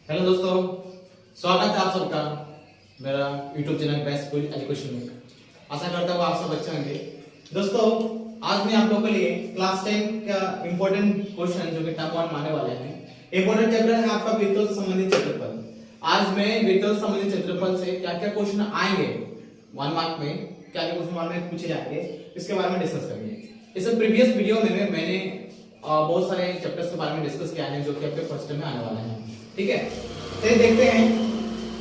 Hello दोस्तों, स्वागत है आप सबका मेरा YouTube channel best school education में। आशा करता हूँ आप सब अच्छे होंगे। दोस्तों, आज मैं आप लोगों के लिए क्लास 10 का इंपॉर्टेंट क्वेश्चन जो कि टर्म 1 मानने वाले हैं। इंपॉर्टेंट चैप्टर है आपका वृत्तों से संबंधित क्षेत्रफल। आज मैं वृत्तों से संबंधित क्षेत्रफल से क्या क्या क्वेश्चन आएंगे 1 मार्क में, क्या क्या क्वेश्चन 1 में पूछे जाएंगे, इसके बारे में डिस्कस करेंगे। इस प्रीवियस वीडियो में मैंने बहुत सारे चैप्टर्स के बारे में डिस्कस किया है जो कि आपके फर्स्ट में आने वाले हैं। ठीक है, तो देखते हैं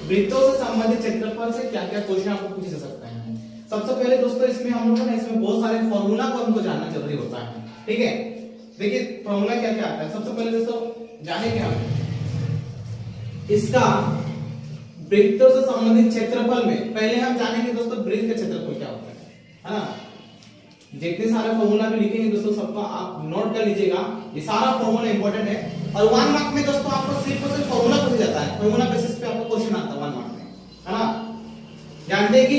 वृत्तों से संबंधित क्षेत्रफल से क्या क्या क्वेश्चन आपको पूछे जा सकते हैं। सबसे पहले दोस्तों इसमें हम लोग इसमें बहुत सारे फॉर्मूला को हमको जानना जरूरी होता है। ठीक है, देखिए फॉर्मूला क्या क्या आता है। सबसे पहले दोस्तों जानेंगे हम इसका वृत्तों से संबंधित क्षेत्रफल में। पहले हम जानेंगे दोस्तों वृत्त का क्षेत्रफल क्या होता है ना। जितने सारे फॉर्मूला भी लिखेंगे दोस्तों सबको आप नोट कर लीजिएगा, ये सारा फॉर्मूला इंपॉर्टेंट है। और 1 मार्क में दोस्तों आपको सिर्फ और सिर्फ फॉर्मूला पूछा जाता है, फॉर्मूला बेसिस पे आपको क्वेश्चन आता है 1 मार्क में, है ना। जानते हैं कि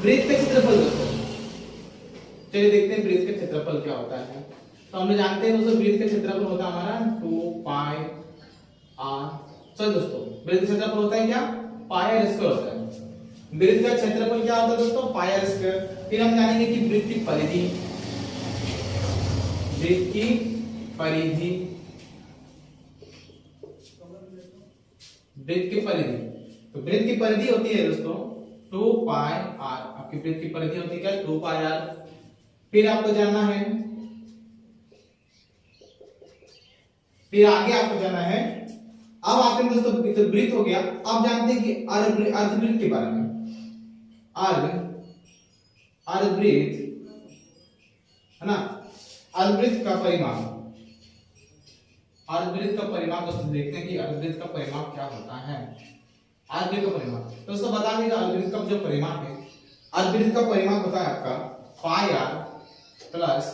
वृत्त का क्षेत्रफल दोस्तों, चलिए देखते हैं वृत्त का क्षेत्रफल क्या होता है। तो हम लोग जानते हैं दोस्तों वृत्त का क्षेत्रफल होता है हमारा 2 पाई r। चलो दोस्तों वृत्त का क्षेत्रफल होता है क्या, पाई r स्क्वायर होता है। वृत्त का क्षेत्रफल क्या होता है दोस्तों, पाई r स्क्वायर। फिर हम जानेंगे कि वृत्त की परिधि, वृत्त की परिधि, वृत्त की परिधि। तो वृत्त की परिधि होती है दोस्तों 2 पाई r। आपकी वृत्त की परिधि होती है क्या, 2 पाई r। फिर आपको जानना है, फिर आगे आपको जानना है, अब आपने दोस्तों वृत्त हो गया। अब जानते हैं कि अर्धवृत्त के बारे में। अर्धवृत्त है ना, अर्धवृत्त का परिमाप, अर्धवृत्त का परिमाप दोस्तों देखते हैं कि अर्धवृत्त का परिमाप क्या होता है। अर्धवृत्त का परिमाप दोस्तों बता देगा, अर्धवृत्त का जो परिमाप है, अर्धवृत्त का परिमाप होता है आपका पाई r प्लस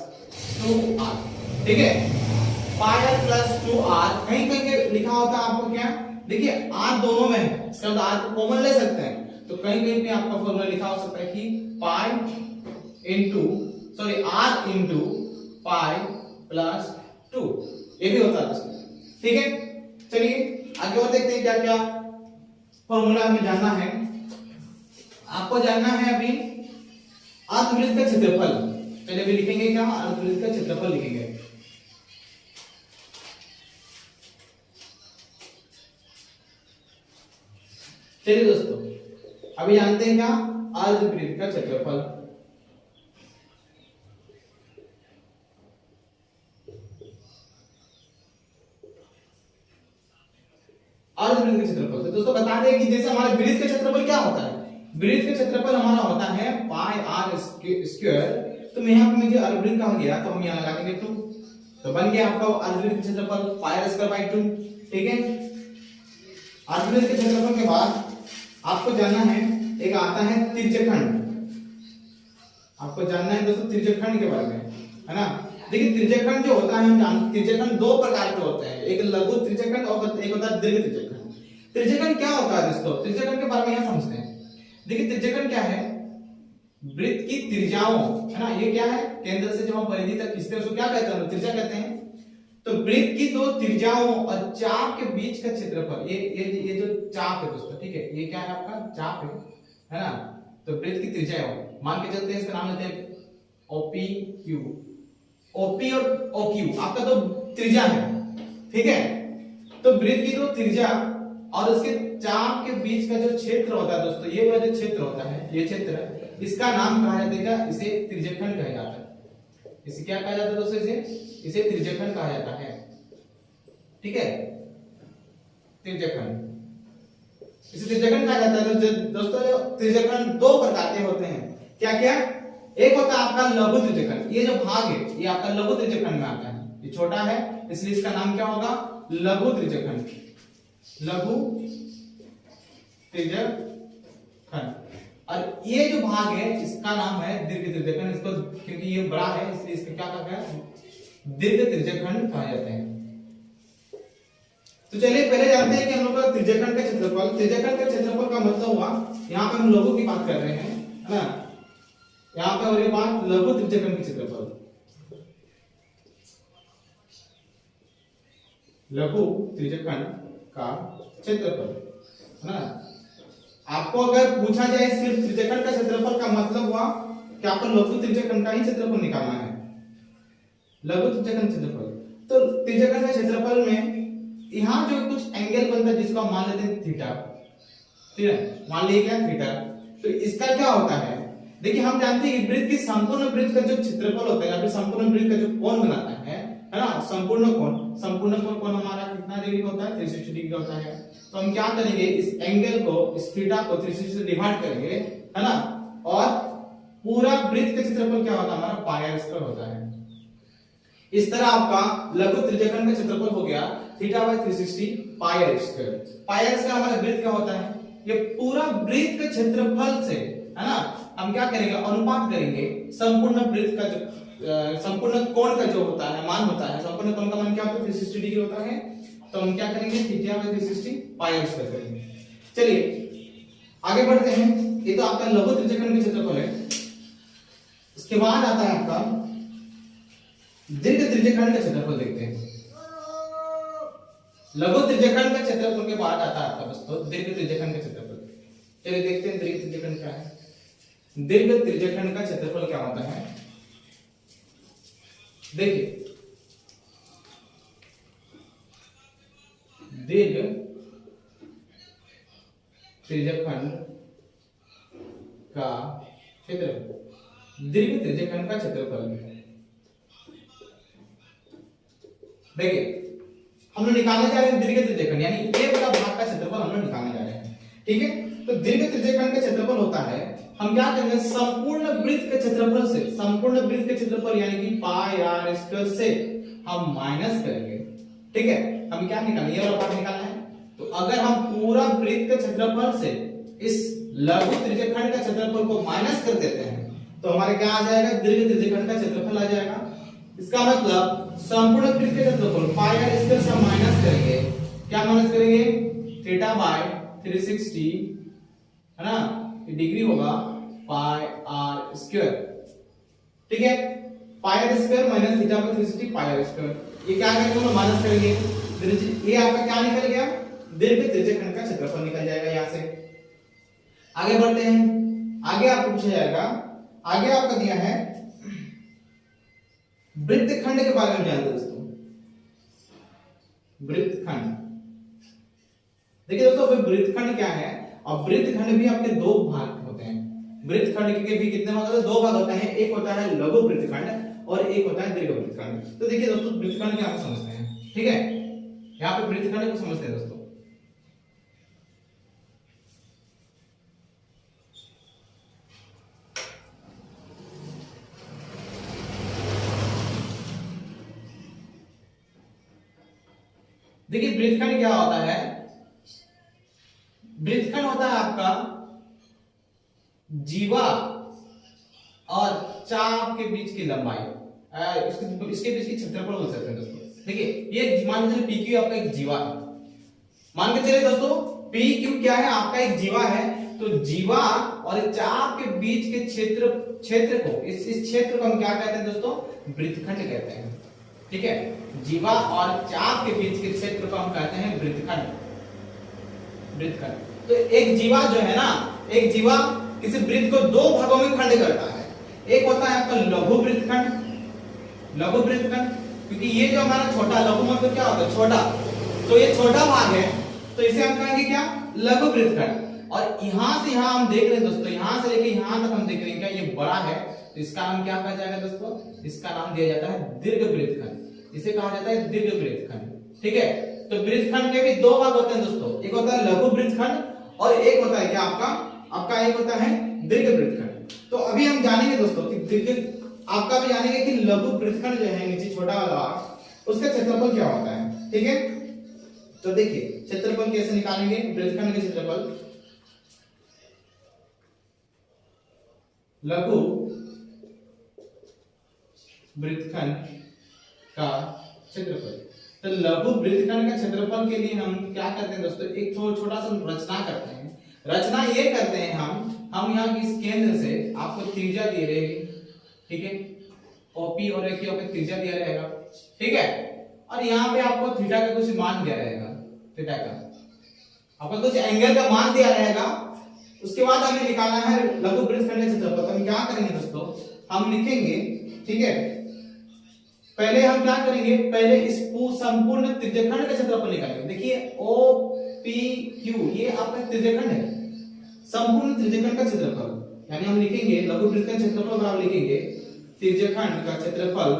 2r। ठीक है, पाई r प्लस 2r। कहीं कहीं लिखा होता है आपको क्या, देखिए r दोनों में है, इसका मतलब r को कॉमन ले सकते हैं। तो कहीं कहीं पे आपका फॉर्मूला लिखा हो सकता है कि pi into r into pi plus 2, ये भी होता है दोस्तों। ठीक है, चलिए आगे और देखते हैं क्या क्या फॉर्मूला हमें जानना है। आपको जानना है अभी अर्धवृत्त का क्षेत्रफल। चलिए अभी लिखेंगे क्या, अर्धवृत्त का क्षेत्रफल लिखेंगे। चलिए दोस्तों अभी जानते हैं क्या, अर्धवृत्त का क्षेत्रफल। अर्धवृत्त का क्षेत्रफल तो दोस्तों बता दें कि जैसे हमारे वृत्त का क्षेत्रफल क्या होता है, वृत्त का क्षेत्रफल हमारा होता है पाई r स्क्वायर। तो यहाँ पे मुझे अर्धवृत्त कहा गया तो हम यहाँ लगा देंगे 2, तो बन गया आपका अर्धवृत्त का क्षेत्रफल पाई r स्क्वायर बाय 2। ठीक है, अर्धवृत्त के क्षेत्रफल के बाद आपको जानना है, एक आता है तिर्यकखंड। आपको जानना है दोस्तों तिर्यकखंड के बारे में, है ना। देखिए तिर्यकखंड जो होता है, हम जानते तिर्यकखंड 2 प्रकार के होते हैं, एक लघु तिर्यकखंड और एक होता है दीर्घ तिर्यकखंड। तिर्यकखंड क्या होता है दोस्तों, तिर्यकखंड के बारे में यहां समझते हैं। देखिए तिर्यकखंड क्या है, वृत्त की त्रिज्याओं, है ना, ये क्या है, केंद्र से जब हम परिधि तक खींचते हैं उसको क्या कहते हैं, त्रिज्या कहते हैं। तो वृत्त की 2 त्रिज्याओं और चाप के बीच का क्षेत्रफल, ये जो चाप है दोस्तों, ठीक है, ये क्या है आपका चाप है ना। तो वृत्त की त्रिज्या मान के चलते हैं, इसका नाम लेते हैं OPQ। OP और OQ आपका तो त्रिज्या है, ठीक है। तो वृत्त की 2 त्रिज्या और उसके चाप के बीच का जो क्षेत्र होता है दोस्तों, ये वाला जो क्षेत्र होता है, ये क्षेत्र, इसका नाम कहा जाता है, इसे तिर्यकखंड कहा जाता है। इसे क्या कहा जाता है दोस्तों, इसे तिर्यकखंड कहा जाता है। ठीक है, तिर्यकखंड, इसे तिर्यकखंड कहा जाता है। तो दोस्तों तिर्यकखंड 2 प्रकार के होते हैं, क्या क्या, एक होता है आपका लघु तिर्यकखंड, ये जो भाग है ये आपका लघु तिर्यकखंड में आता है, ये छोटा है इसलिए इसका नाम क्या होगा, लघु तिर्यकखंड, लघु तिर्यकखंड। और ये जो भाग है इसका नाम है दीर्घ तिर्यकखंड, इसको क्योंकि ये बड़ा है इसलिए इसका क्या कहते हैं, दीर्घ तिर्यकखंड कहा जाता है। तो चलिए पहले जानते हैं कि हम लोग का त्रिज्यखंड का क्षेत्रफल। त्रिज्यखंड का क्षेत्रफल का मतलब हुआ, यहाँ पे हम लघु की बात कर रहे हैं, है ना, यहाँ पे हो रही बात लघु त्रिज्यखंड की क्षेत्रफल। लघु त्रिज्यखंड का क्षेत्रफल, है ना। आपको अगर पूछा जाए सिर्फ त्रिज्यखंड का क्षेत्रफल का मतलब हुआ कि आपको लघु त्रिज्यखंड का ही क्षेत्रफल निकालना है, लघु त्रिज्यखंड क्षेत्रफल। तो त्रिज्यखंड के क्षेत्रफल में यहाँ जो कुछ एंगल बनता है जिसको हम मान लेते हैं थीटा, ठीक है, मान लीजिए क्या थीटा। तो इसका क्या होता है, देखिए हम जानते हैं कि वृत्त की संपूर्ण वृत्त का जो क्षेत्रफल होता है या फिर संपूर्ण वृत्त का जो कोण बनाता है ना, संपूर्ण कोण हमारा कितना डिग्री होता है, 360 डिग्री होता है। तो हम क्या करेंगे, इस एंगल को, इस थीटा को 360 से डिवाइड करेंगे, है ना, और पूरा वृत्त का क्षेत्रफल क्या होता है हमारा, पाई आर स्क्वायर होता है। इस तरह आपका लघु त्रिज्यखंड का क्षेत्रफल हो गया theta by 360 pi are square. Pi are square हमारा वृत्त क्या होता है, ये पूरा वृत्त के क्षेत्रफल से, है ना, हम क्या करेंगे, अनुपात करेंगे संपूर्ण वृत्त का जो संपूर्ण कोण का जो होता है मान होता है, संपूर्ण कोण का मान क्या होता है, 360 डिग्री होता है। तो हम क्या करेंगे, theta by 360 pi are square करेंगे। चलिए आगे बढ़ते हैं। ये तो आपका लघु त्रिज्यखंड का क्षेत्रफल है। इसके बाद आता है आपका दीर्घ त्रिज्यखंड का क्षेत्रफल। देखते हैं लघु त्रिज्यखंड का क्षेत्रफल के बाद आता है आपका दोस्तों दीर्घ त्रिज्यखंड का क्षेत्रफल। चलिए देखते हैं दीर्घ त्रिज्यखंड क्या है। दीर्घ त्रिज्यखंड का क्षेत्रफल क्या होता है, देखिए दीर्घ त्रिज्यखंड का क्षेत्रफल, दीर्घ त्रिज्यखंड का क्षेत्रफल, देखिए हम लोग निकालने जा रहे हैं दीर्घ त्रिज्यखंड, यानी ये वाला भाग का क्षेत्रफल हम लोग निकालने जा रहे हैं, ठीक है। तो दीर्घ त्रिज्यखंड का क्षेत्रफल होता है, हम क्या करेंगे, संपूर्ण वृत्त के क्षेत्रफल से, संपूर्ण वृत्त के क्षेत्रफल यानी कि पाई आर स्क्वायर से हम माइनस करेंगे, ठीक है। हम क्या निकालेंगे, ये वाला भाग निकालना है। तो अगर हम पूरा वृत्त के क्षेत्रफल से इस लघु त्रिज्यखंड का क्षेत्रफल को माइनस कर देते हैं तो हमारे क्या आ जाएगा, दीर्घ त्रिज्यखंड का क्षेत्रफल आ जाएगा। इसका मतलब संपूर्ण वृत्त के क्षेत्रफल पाई आर स्क्वायर से माइनस करेंगे, क्या माइनस करेंगे, थीटा बाय 360, है ना, डिग्री होगा पाई आर स्क्वायर, ठीक है। Pi are square minus theta by 360 pi are square, ये क्या करेंगे, हम माइनस करेंगे, ये आपका क्या निकल गया, दीर्घ त्रिज्यखंड का क्षेत्रफल निकल जाएगा। यहां से आगे बढ़ते हैं। आगे आपको पूछा जाएगा, आगे आपका दिया है वृत्तखंड के बारे में जानते हैं दोस्तों। वृत्तखंड, देखिए दोस्तों वृत्तखंड क्या है, और वृत्तखंड भी आपके दो भाग होते हैं। वृत्तखंड के भी कितने भाग होते हैं, दो भाग होते हैं, एक होता है लघु वृत्तखंड और एक होता है दीर्घ वृत्तखंड। तो देखिए दोस्तों वृत्तखंड क्या आप समझते हैं, ठीक है, यहाँ पे वृत्तखंड को समझते हैं दोस्तों। देखिए वृत्तखंड क्या होता है, वृत्तखंड होता है आपका जीवा और चाप के बीच की लंबाई, इसके बीच की क्षेत्रफल बोल सकते हैं दोस्तों। देखिए ये मान के चलिए पी क्यू आपका एक जीवा है, मान के चलिए दोस्तों पी क्यू क्या है, आपका एक जीवा है। तो जीवा और चाप के बीच के क्षेत्र को, इस क्षेत्र को हम क्या कहते हैं दोस्तों, वृत्तखंड कहते हैं, ठीक है। जीवा और चाप के बीच के क्षेत्र को हम कहते हैं वृत्तखंड। तो एक जीवा जो है ना, एक जीवा किसी वृत्त को दो भागों में खंड करता है। एक होता है आपका लघु वृत्तखंड, लघु वृत्तखंड, क्योंकि ये जो हमारा छोटा, लघु मतलब क्या होता है, छोटा, तो ये छोटा भाग है, तो इसे हम कहेंगे क्या, लघु वृत्तखंड। और यहां से यहां हम देख रहे हैं दोस्तों, यहां से लेके यहां तक हम देख रहे हैं क्या, ये बड़ा है, तो इसका नाम क्या कहा जाएगा दोस्तों, इसका नाम दिया जाता है दीर्घ वृत्तखंड, इसे कहा जाता है दीर्घ वृत्तखंड, ठीक है। तो वृत्तखंड के भी दो भाग होते हैं दोस्तों, एक होता है लघु वृत्तखंड और एक होता है क्या आपका एक होता है दीर्घ वृत्तखंड। तो अभी हम जानेंगे दोस्तों कि दीर्घ, आपका भी जानेंगे कि लघु वृत्तखंड जो है नीचे छोटा वाला भाग, उसका क्षेत्रफल क्या होता है, ठीक है। तो देखिए क्षेत्रफल कैसे निकालेंगे, वृत्तखंड के क्षेत्रफल, लघु वृत्तखंड का क्षेत्रफल। तो लघु वृत्तखंड का क्षेत्रफल के लिए हम क्या करते हैं दोस्तों, एक छोटा सा रचना करते हैं। रचना ये करते हैं हम यहाँ इस केंद्र से आपको त्रिज्या दी रहेगी, ठीक है, ओपी और एक त्रिज्या दिया रहेगा, ठीक है। और यहाँ पे आपको थीटा का कुछ मान दिया रहेगा, थीटा का आपको कुछ एंगल का मान दिया रहेगा, उसके बाद हमें निकालना है लघु वृत्तखंड का क्षेत्रफल। तो हम क्या करेंगे दोस्तों, हम लिखेंगे, ठीक है, पहले हम क्या करेंगे, पहले इस संपूर्ण त्रिज्यखंड का क्षेत्रफल निकालेंगे। देखिए ओ पी क्यू ये आपका त्रिज्यखंड है, संपूर्ण त्रिज्यखंड का क्षेत्रफल, यानी हम लिखेंगे लघु वृत्तखंड क्षेत्रफल बराबर लिखेंगे त्रिज्यखंड का क्षेत्रफल,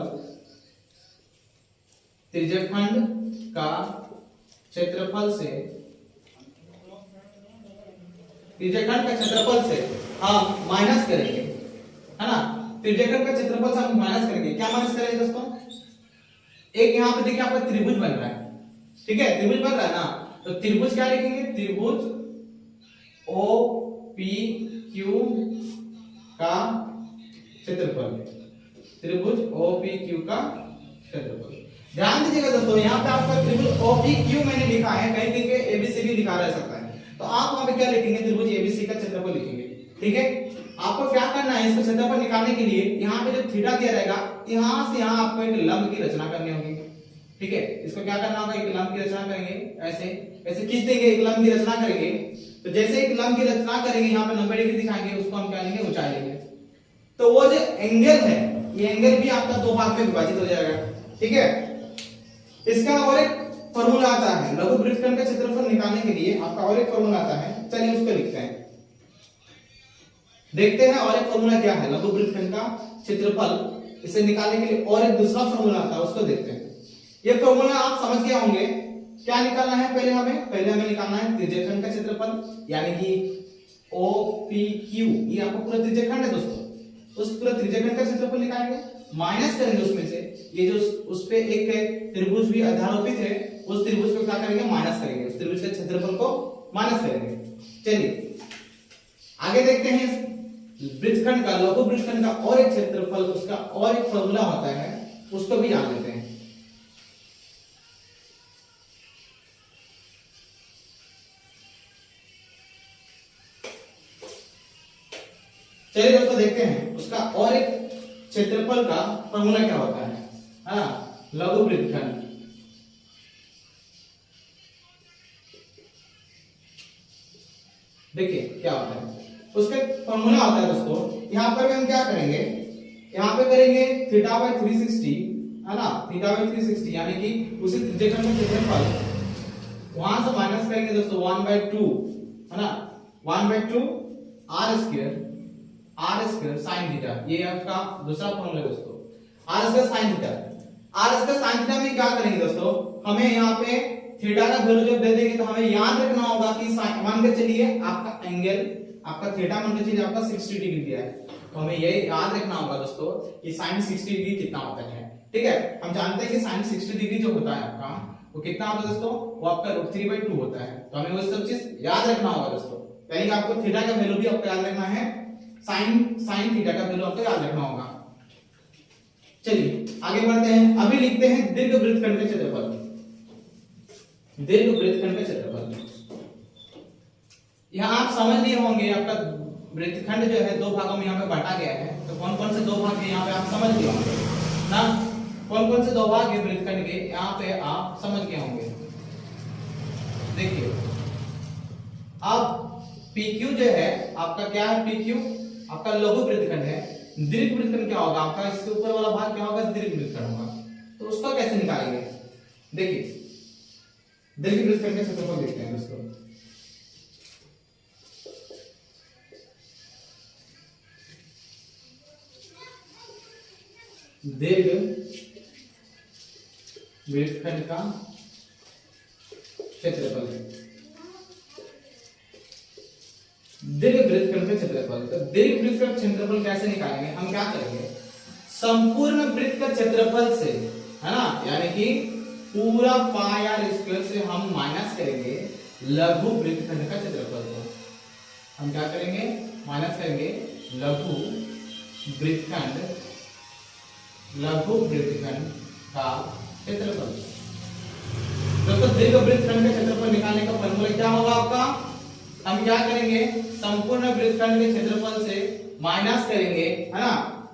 त्रिज्यखंड का क्षेत्रफल से, त्रिज्यखंड का क्षेत्रफल से हम माइनस करेंगे, है ना। त्रिज्यखंड का क्षेत्रफल से हम माइनस करेंगे। क्या माइनस करेंगे दोस्तों, एक यहां पे देखिए आपका त्रिभुज बन रहा है, ठीक है, त्रिभुज बन रहा है ना, तो त्रिभुज क्या लिखेंगे, त्रिभुज ओ पी क्यू का क्षेत्रफल, त्रिभुज ओ पी क्यू का क्षेत्रफल। ध्यान दीजिएगा दोस्तों, यहाँ पे आपका त्रिभुज ओ पी क्यू मैंने लिखा है, कहीं कहीं एबीसी लिखा रह सकता है, तो आप वहां पे क्या लिखेंगे, त्रिभुज एबीसी का क्षेत्रफल लिखेंगे, ठीक है। आपको क्या करना है, इसका क्षेत्रफल निकालने के लिए यहाँ पे जो थीटा दिया रहेगा, यहां से यहां आपको एक लंब की रचना करनी होगी, ठीक है। इसको क्या करना होगा, एक लंब की रचना करेंगे, ऐसे ऐसे खींच देंगे, एक लंब की रचना करेंगे। तो जैसे एक लंब की रचना करेंगे, यहाँ पे 90 डिग्री दिखाएंगे, उसको हम क्या लेंगे, ऊंचाई लेंगे। तो वो जो एंगल है, ये एंगल भी आपका दो भाग में विभाजित हो जाएगा, ठीक है। इसका और एक फॉर्मूला आता है लघु वृत्तखंड का क्षेत्रफल निकालने के लिए, आपका और एक फॉर्मूला आता है, चलिए उसको लिखते हैं, देखते हैं और एक फॉर्मूला क्या है लघु वृत्तखंड का क्षेत्रफल, इसे निकालने के लिए और एक दूसरा फॉर्मूला आता है, उसको देखते हैं। ये फॉर्मूला आप समझ गए होंगे, क्या निकालना है, पहले हमें निकालना है त्रिज्यखंड का क्षेत्रफल, यानी कि ओ पी क्यू, ये आपका पूरा त्रिज्यखंड है दोस्तों, उस पूरा त्रिज्यखंड का क्षेत्रफल निकालेंगे, माइनस करेंगे उसमें से ये जो उस पे एक त्रिभुज भी अध्यारोपित है, उस त्रिभुज को क्या करेंगे, माइनस करेंगे, उस त्रिभुज के क्षेत्रफल को माइनस करेंगे। चलिए आगे देखते हैं, वृत्तखंड का, लघु वृत्तखंड का और एक क्षेत्रफल, उसका और एक फॉर्मूला होता है, उसको भी जान लेते हैं। चलिए दोस्तों देखते हैं उसका और एक क्षेत्रफल का फॉर्मूला क्या होता है ना, लघु वृत्तखंड। देखिए क्या होता है, उसका फॉर्मूला होता है दोस्तों, यहां पर हम क्या करेंगे, यहां पे करेंगे थीटा बाय 360, है ना, थीटा बाय 360, यानी कि उसी त्रिज्यखंड का क्षेत्रफल, वहां से माइनस करेंगे दोस्तों 1/2, है ना, 1/2 r स्क्वायर sin थीटा, ये आपका दूसरा फॉर्मूला दोस्तों, r square sin theta. r square sin theta में क्या करेंगे दोस्तों, हमें यहाँ पे थीटा का वैल्यू जब दे देंगे तो हमें याद रखना होगा कि मान के चलिए आपका एंगल, आपका थीटा मान के चलिए आपका 60 डिग्री दिया है, तो हमें ये याद रखना होगा दोस्तों कि sin 60 डिग्री कितना होता है, ठीक है। हम जानते हैं कि sin 60 डिग्री जो होता है आपका, वो कितना होता है दोस्तों, वो आपका √3/2 होता है, तो हमें वो सब चीज याद रखना होगा दोस्तों, यानी कि आपको थीटा का वैल्यू भी आपको याद रखना है, sin थीटा का वैल्यू आपको याद रखना होगा। चलिए आगे बढ़ते हैं, अभी लिखते हैं दीर्घ वृत्तखंड का क्षेत्रफल, दीर्घ वृत्तखंड का क्षेत्रफल। यहां आप समझ लिए होंगे, आपका वृत्तखंड जो है दो भागों में यहाँ पे बांटा गया है, तो कौन कौन से दो भाग है यहाँ पे आप समझ लिए होंगे ना, कौन कौन से दो भाग है वृत्तखंड के, यहाँ पे आप समझ गए होंगे। देखिए अब PQ जो है आपका क्या है, PQ आपका लघु वृत्तखंड है, दीर्घ वृत्तखंड क्या होगा आपका, इसके ऊपर वाला भाग क्या होगा, दीर्घ वृत्तखंड होगा, तो उसको कैसे निकालेंगे। देखिए दीर्घ वृत्तखंड का क्षेत्रफल देखते हैं दोस्तों, दीर्घ वृत्तखंड का क्षेत्रफल, दीर्घ वृत्तखंड का क्षेत्रफल। तो दीर्घ वृत्त का क्षेत्रफल कैसे निकालेंगे, हम क्या करेंगे, संपूर्ण वृत्त का क्षेत्रफल से, है ना, यानी कि पूरा पाई r स्क्वायर से हम माइनस करेंगे लघु वृत्तखंड का क्षेत्रफल को, हम क्या करेंगे, माइनस करेंगे लघु वृत्तखंड, लघु वृत्तखंड का क्षेत्रफल। दोस्तों दीर्घ वृत्तखंड का क्षेत्रफल निकालने का फॉर्मूला क्या होगा आपका, हम क्या करेंगे, संपूर्ण वृत्तखंड के क्षेत्रफल से माइनस करेंगे, है ना,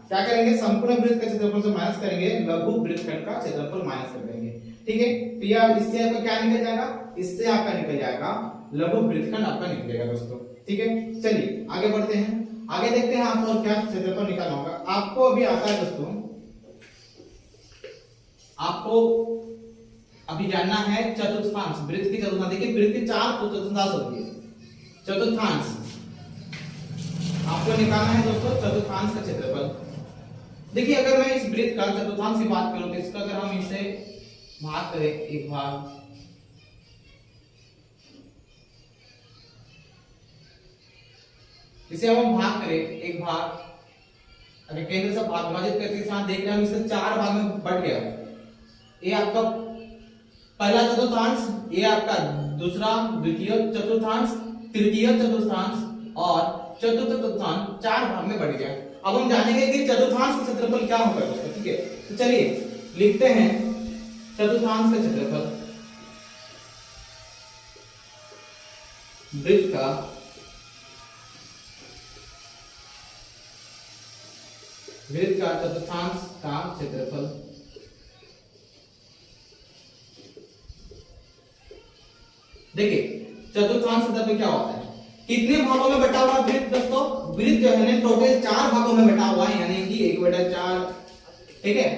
क्या करेंगे, संपूर्ण वृत्त के क्षेत्रफल से माइनस करेंगे लघु वृत्तखंड का क्षेत्रफल माइनस कर देंगे, ठीक है। तो यह इससे आपका क्या निकल जाएगा, इससे आपका निकल जाएगा लघु वृत्तखंड आपका निकलेगा दोस्तों। ठीक है, चलिए आगे बढ़ते हैं। आगे देखते हैं आपको और क्या क्षेत्रफल निकालना होगा। आपको अभी आता है दोस्तों, आपको अभी जानना है चतुर्थांश, वृत्त की चतुर्थांश। देखिए वृत्त की 4 चतुर्थांश होती है। चतुर्थांश आपको निकालना है दोस्तों, चतुर्थांश का क्षेत्रफल। देखिए अगर मैं इस वृत्त का चतुर्थांश की बात करूं तो इसका अगर हम इसे भाग करें, एक भाग, इसे हम भाग करें एक भाग, अगर केंद्र से भाग विभाजित करके साथ देख रहे हैं हम इसे 4 भाग में बट गया। ये आपका पहला चतुर्थांश, ये आपका दूसरा, द्वितीय चतुर्थांश, तृतीय चतुर्थांश और चतुर्थ चतुर्थांश 4 भाग में बढ़ गया। अब हम जानेंगे कि चतुर्थांश का क्षेत्रफल क्या होगा दोस्तों। ठीक है, तो चलिए लिखते हैं चतुर्थांश का क्षेत्रफल। वृत्त का चतुर्थांश का क्षेत्रफल। देखिए चतुर्थांश क्षेत्रफल क्या होता है, कितने भागों में बटा हुआ वृत्त दोस्तों। वृत्त जो है टोटल 4 भागों में बटा हुआ है, यानी कि 1/4। ठीक है,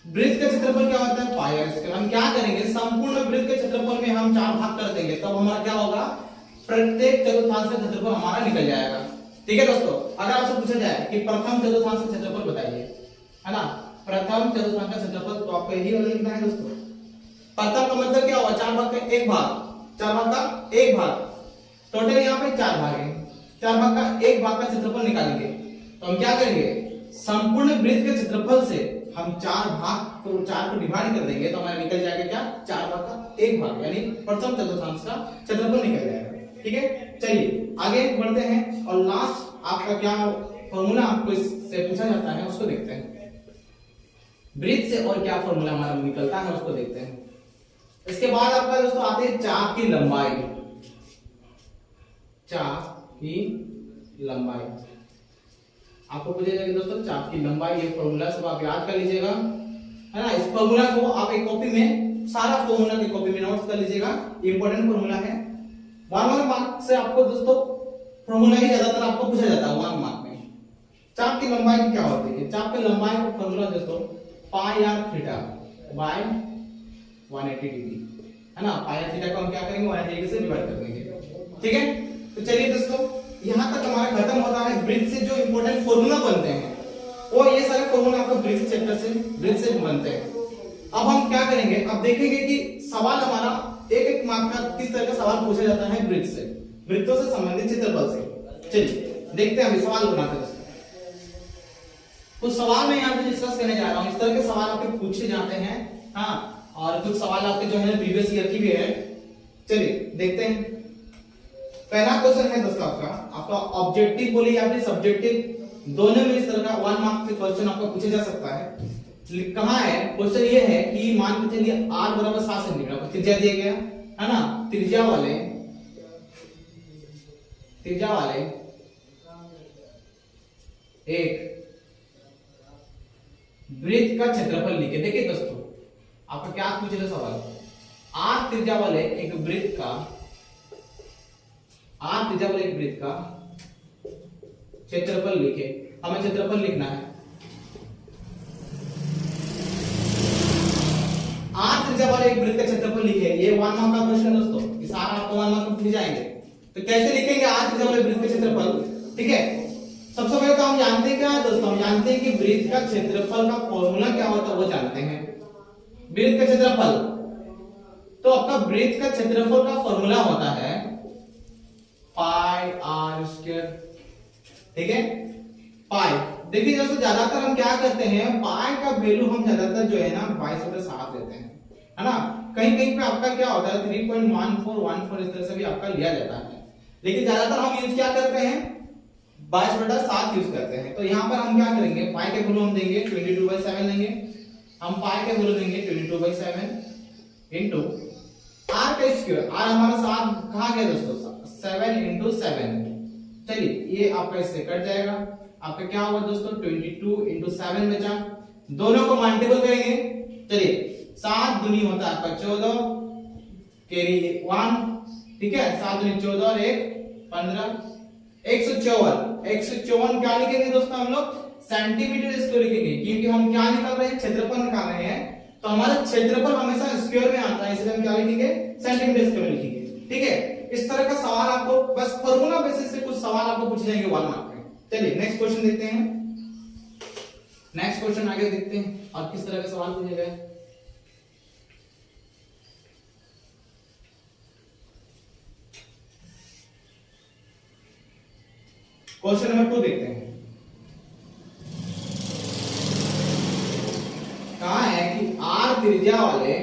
वृत्त का क्षेत्रफल क्या होता है, पाई आर स्क्वायर। हम क्या करेंगे, संपूर्ण वृत्त के क्षेत्रफल में हम 4 भाग कर देंगे, तब हमारा क्या होगा, प्रत्येक चतुर्थांश का क्षेत्रफल हमारा निकल जाएगा। ठीक है दोस्तों, अगर आपसे पूछा जाए कि प्रथम चतुर्थांश का क्षेत्रफल बताइए, है ना, प्रथम चतुर्थांश का क्षेत्रफल, तो आपको यही वाला लिखना है दोस्तों। प्रथम का मतलब क्या हुआ, 4 भाग का 1 भाग, 4 भाग का 1 भाग, टोटल यहाँ पे 4 भाग है, 4 भाग का 1 भाग का क्षेत्रफल निकालेंगे। तो हम क्या करेंगे, संपूर्ण वृत्त के क्षेत्रफल से हम 4 भाग को 4 को डिवाइड कर देंगे, तो हमारा निकल जाएगा क्या, 4 भाग का 1 भाग, यानी प्रथम चतुर्थांश का क्षेत्रफल निकल जाएगा। ठीक है, चलिए आगे बढ़ते हैं और लास्ट आपका क्या फॉर्मूला आपको इससे पूछा जाता है उसको देखते हैं। वृत्त से और क्या फॉर्मूला हमारा निकलता है उसको देखते हैं। इसके बाद आपका दोस्तों आते हैं चाप की लंबाई। चाप की लंबाई आपको पूछा जाएगा दोस्तों, चाप की लंबाई, ये फॉर्मूला सब आप याद कर लीजिएगा, है ना। इस फॉर्मूला को आप एक कॉपी में, सारा फॉर्मूला की कॉपी में नोट्स कर लीजिएगा, इंपॉर्टेंट फॉर्मूला है। 1 मार्क से आपको दोस्तों फॉर्मूला ही ज्यादातर आपको पूछा जाता है 1 मार्क में। चाप की लंबाई क्या होती है, चाप की लंबाई का फॉर्मूला दोस्तों पाई आर थीटा बाय 180 डिग्री, है ना। पाई आर थीटा को हम क्या करेंगे, 180 डिग्री से डिवाइड कर देंगे। ठीक है, तो चलिए दोस्तों यहां तक हमारा खत्म होता है। वृत्त से जो इंपॉर्टेंट फॉर्मूला बनते हैं वो ये सारे फॉर्मूला आपको वृत्त चैप्टर से, वृत्त से बनते हैं। अब हम क्या करेंगे, अब देखेंगे कि सवाल हमारा एक मार्क का किस तरह का सवाल पूछा जाता है वृत्त से, वृत्तों से संबंधित क्षेत्रफल से। चलिए देखते हैं अभी सवाल बनाते हैं। कुछ सवाल मैं यहाँ पे डिस्कस करने जा रहा हूँ, इस तरह के सवाल आपके पूछे जाते हैं, हाँ, और कुछ सवाल आपके जो है प्रीवियस ईयर की भी है। चलिए देखते हैं। पहला क्वेश्चन है दोस्तों आपका ऑब्जेक्टिव बोले या फिर सब्जेक्टिव, दोनों में इस तरह का 1 मार्क के क्वेश्चन आपको पूछा जा सकता है। कहाँ है क्वेश्चन, ये है कि मान के चलिए r बराबर 7 सेंटीमीटर त्रिज्या दिया गया है ना। त्रिज्या वाले एक वृत्त का क्षेत्रफल लिखे। देखिए दोस्तों आपका क्या पूछेगा सवाल, r त्रिज्या वाले एक वृत्त का, r त्रिज्या वाले एक वृत्त का क्षेत्रफल लिखे। हमें क्षेत्रफल लिखना है, r त्रिज्या वाले एक वृत्त का क्षेत्रफल लिखे। ये 1 मार्क का क्वेश्चन है दोस्तों, ये सारा आपको 1 मार्क में पूछ जाएंगे। तो कैसे लिखेंगे r त्रिज्या वाले वृत्त का क्षेत्रफल, ठीक है। सबसे पहले तो हम जानते हैं क्या है दोस्तों, हम जानते हैं कि वृत्त का क्षेत्रफल का फॉर्मूला क्या होता है वो जानते हैं। वृत्त का क्षेत्रफल, तो आपका वृत्त का क्षेत्रफल का फॉर्मूला होता है पाई आर स्क्वायर। ठीक है, पाई। देखिए दोस्तों ज्यादातर हम क्या करते हैं, पाई का वैल्यू हम ज्यादातर जो है ना 22/7 लेते हैं, है ना। कहीं कहीं पे आपका क्या होता है 3.1414 इस तरह से भी आपका लिया जाता है, लेकिन ज्यादातर हम यूज क्या करते हैं 22/7 यूज करते हैं। तो यहाँ पर हम क्या करेंगे, पाई के वैल्यू हम देंगे 22/7 लेंगे, हम पाई के वैल्यू देंगे 22/7 इंटू आर का स्क्वायर। आर हमारा 7 कहाँ गया दोस्तों, 7 इंटू 7। चलिए ये आपका इससे कट जाएगा, आपका क्या होगा दोस्तों 22 इंटू 7 बचा। दोनों को मल्टीपल करेंगे, चलिए 7 दूनी होता है आपका 14, कैरी 1, ठीक है, 7 दूनी 14 और 1 15, 154 क्या लिखेंगे दोस्तों हम लोग सेंटीमीटर स्क्वायर लिखेंगे, क्योंकि हम क्या निकाल रहे हैं, क्षेत्रफल निकाल रहे हैं, तो हमारा क्षेत्रफल हमेशा स्क्वायर में आता है, इसलिए हम क्या लिखेंगे सेंटीमीटर स्क्वायर लिखेंगे, ठीक है। इस तरह का सवाल आपको बस फॉर्मूला बेसिस से कुछ सवाल आपको पूछे जाएंगे 1 मार्क में। चलिए नेक्स्ट क्वेश्चन देखते हैं, नेक्स्ट क्वेश्चन आगे देखते हैं और किस तरह के सवाल पूछे गए। क्वेश्चन नंबर 2 देखते हैं, कहा है कि आर त्रिज्या वाले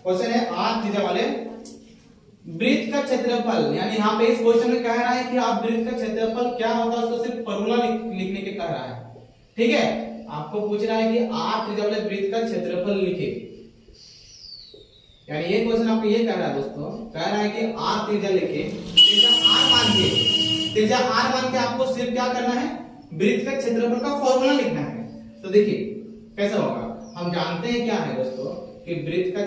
क्वेश्चन है आर त्रिज्या वाले वृत्त का क्षेत्रफल, यानी यहाँ पे इस क्वेश्चन में कह रहा है कि आप वृत्त का क्षेत्रफल क्या होता है उसको सिर्फ फॉर्मूला लिखने के कह रहा है, ठीक है। आपको पूछ रहा है कि आर त्रिज्या वाले वृत्त का क्षेत्रफल लिखे, यानी ये क्वेश्चन आपको ये कह रहा है दोस्तों, कह रहा है कि आर त्रिज्या लिखे, त्रिज्या आर मान के आपको सिर्फ क्या करना है, वृत्त का क्षेत्रफल का फॉर्मूला लिखना है। तो देखिए कैसा होगा, हम जानते हैं क्या है दोस्तों कि वृत्त का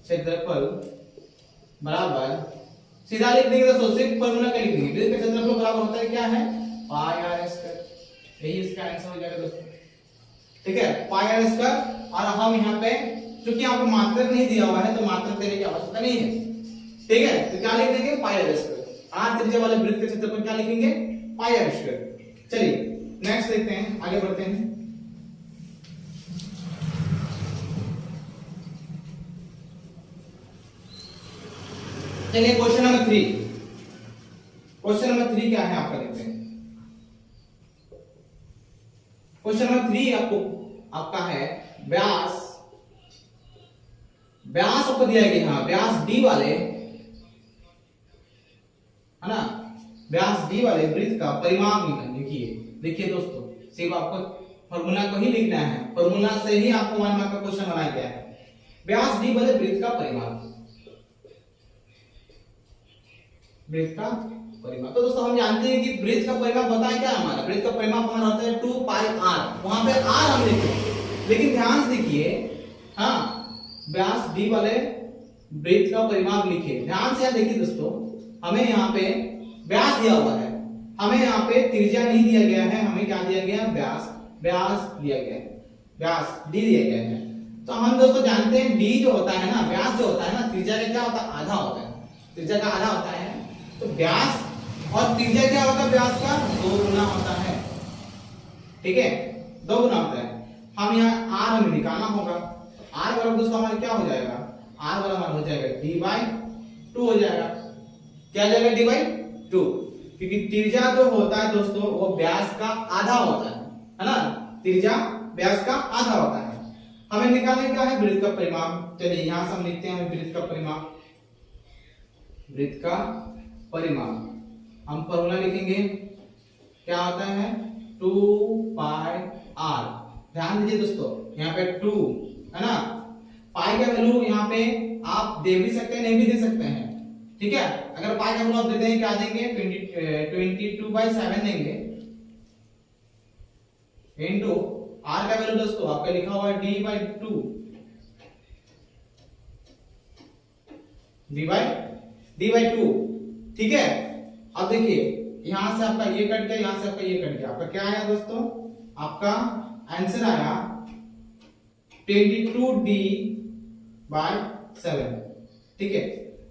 क्षेत्रफल बराबर, सीधा लिख देंगे दोस्तों, सिर्फ फॉर्मूला का लिख देंगे, वृत्त का क्षेत्रफल बराबर होता है क्या है पाई आर स्क्वायर, यही इसका आंसर हो जाएगा दोस्तों, ठीक है, पाई आर स्क्वायर। और हम यहाँ पे क्योंकि यहाँ पे मात्रक नहीं दिया हुआ है तो मात्रक देने की आवश्यकता नहीं है, ठीक है, तो क्या लिख देंगे पाई आर स्क्वायर, आर त्रिज्या वाले वृत्त के क्षेत्रफल क्या लिखेंगे पाई आर स्क्वायर। चलिए नेक्स्ट देखते हैं, आगे बढ़ते हैं। चलिए क्वेश्चन नंबर 3, क्वेश्चन नंबर 3 क्या है आपका देखते हैं। क्वेश्चन नंबर 3 आपका है व्यास आपको दिया गया, हाँ व्यास डी वाले, है ना, व्यास डी वाले वृत्त का परिमाप लिखिए। देखिए दोस्तों सिर्फ आपको फॉर्मूला को ही लिखना है, फॉर्मूला से ही आपको 1 मार्क का क्वेश्चन बनाया गया है। व्यास डी वाले वृत्त का परिमाप, तो दोस्तों हम जानते हैं कि वृत्त का परिमाप बताएं क्या हमारा, वृत्त का परिमाप हमारा होता है 2 पाई आर, वहां पे आर हम लिखे, लेकिन ध्यान से देखिए, हाँ व्यास डी वाले वृत्त का परिमाप लिखे, ध्यान से देखिए दोस्तों, हमें यहाँ पे व्यास दिया हुआ है, हमें यहाँ पे त्रिज्या नहीं दिया गया है, हमें क्या दिया गया व्यास दिया गया है, व्यास डी दिया गया है। तो हम दोस्तों जानते हैं डी जो होता है ना, व्यास जो होता है ना, त्रिज्या का क्या होता है आधा होता है, त्रिज्या का आधा होता है, तो व्यास और त्रिज्या क्या होता है व्यास का 2 गुना होता है, ठीक है 2 गुना होता है। हम यहाँ आर हमें निकालना होगा, आर बराबर दोस्तों हमारा क्या हो जाएगा, आर बराबर हो जाएगा d/2 हो जाएगा, क्या हो जाएगा d/2, क्योंकि त्रिज्या जो होता है दोस्तों वो व्यास का आधा होता है ना, त्रिज्या व्यास का आधा होता है। हमें निकालना क्या है वृत्त का परिमाप, चलिए यहां से हम लिखते हैं वृत्त का परिमाप, हम फॉर्मूला लिखेंगे क्या होता है 2 पाई आर, ध्यान दीजिए दोस्तों यहाँ पे 2 है ना, पाई का वैल्यू यहाँ पे आप दे भी सकते हैं नहीं भी दे सकते हैं, ठीक है। अगर पाई का वैल्यू आप देते हैं क्या देंगे 22/7 देंगे, इनटू आर का वैल्यू दोस्तों आपका लिखा हुआ है d/2, ठीक है। अब देखिए यहां से आपका ये कट गया, यहां से आपका ये कट गया, आपका क्या आया दोस्तों, आपका आंसर आया 22d/7, ठीक है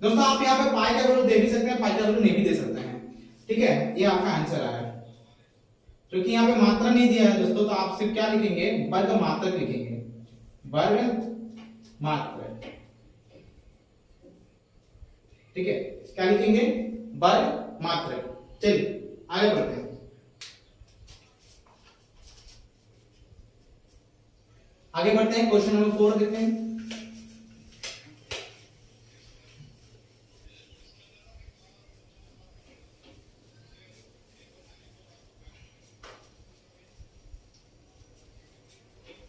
दोस्तों। आप यहाँ पे पाई का वैल्यू दे भी सकते हैं, पाई का वैल्यू नहीं भी दे सकते हैं, ठीक है, ये आपका आंसर आया। क्योंकि यहाँ पे मात्रा नहीं दिया है दोस्तों, तो आप सिर्फ क्या लिखेंगे वर्ग मात्रक लिखेंगे, वर्ग मात्रक, ठीक है, क्या लिखेंगे वर्ग मात्रक। चलिए आगे बढ़ते हैं, क्वेश्चन नंबर 4 देखते हैं।